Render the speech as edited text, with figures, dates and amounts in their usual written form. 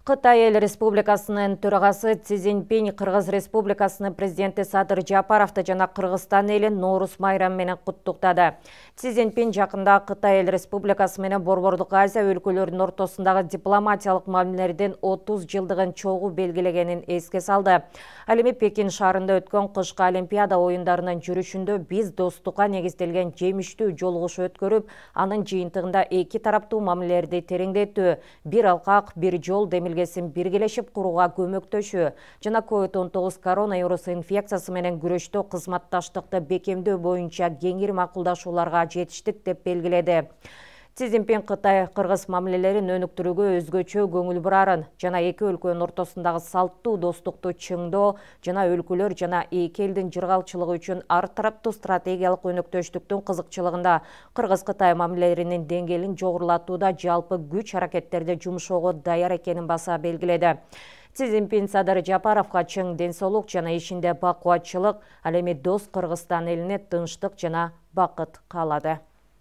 Кытай Эл Республикасынын төрагасы Си Цзиньпин Кыргыз Республикасынын президенти Садыр Жапаровду жана Кыргызстан элин Ноорус майрамы менен куттуктады. Си Цзиньпин жакында Кытай Эл Республикасы менен Борбордук Азия өлкөлөрүнүн ортосундагы дипломатиялык мамилелердин 30 жылдыгын чогуу белгилегенин эске салды. Ал эми Пекин шаарында өткөн кышкы Олимпиада оюндарынын жүрүшүндө биз достукка негизделген жемиштүү жолугушуу өткөрүп, анын жыйынтыгында эки тараптуу мамилелерди тереңдетүү, бир алкак, бир жол демилгесин биргелешип курууга көмөктөшүү жана COVID-19 коронавирус инфекциясы менен күрөштө кызматташтыкты бекемдөө боюнча кеңири макулдашууларга жетиштик деп белгиледи. Си Цзиньпин Кытай-Кыргыз мамилелерин өнүктүрүүгө өзгөчө көңүл бурарын жана эки өлкөнүн ортосундагы салттуу достукту чыңдоо жана өлкөлөр жана эки элдин жыргалчылыгы үчүн ар тараптуу стратегиялык өнөктөштүктүн кызыкчылыгында Кыргыз-Кытай мамилелеринин деңгээлин жогорулатууда жалпы күч аракеттерде жумшоого даяр экенин баса белгиледи. Си Цзиньпин Садыр Жапаровго чың ден соолук жана ишинде бакубатчылык, ал эми дос Кыргызстан элине тынчтык жана бакыт каалады.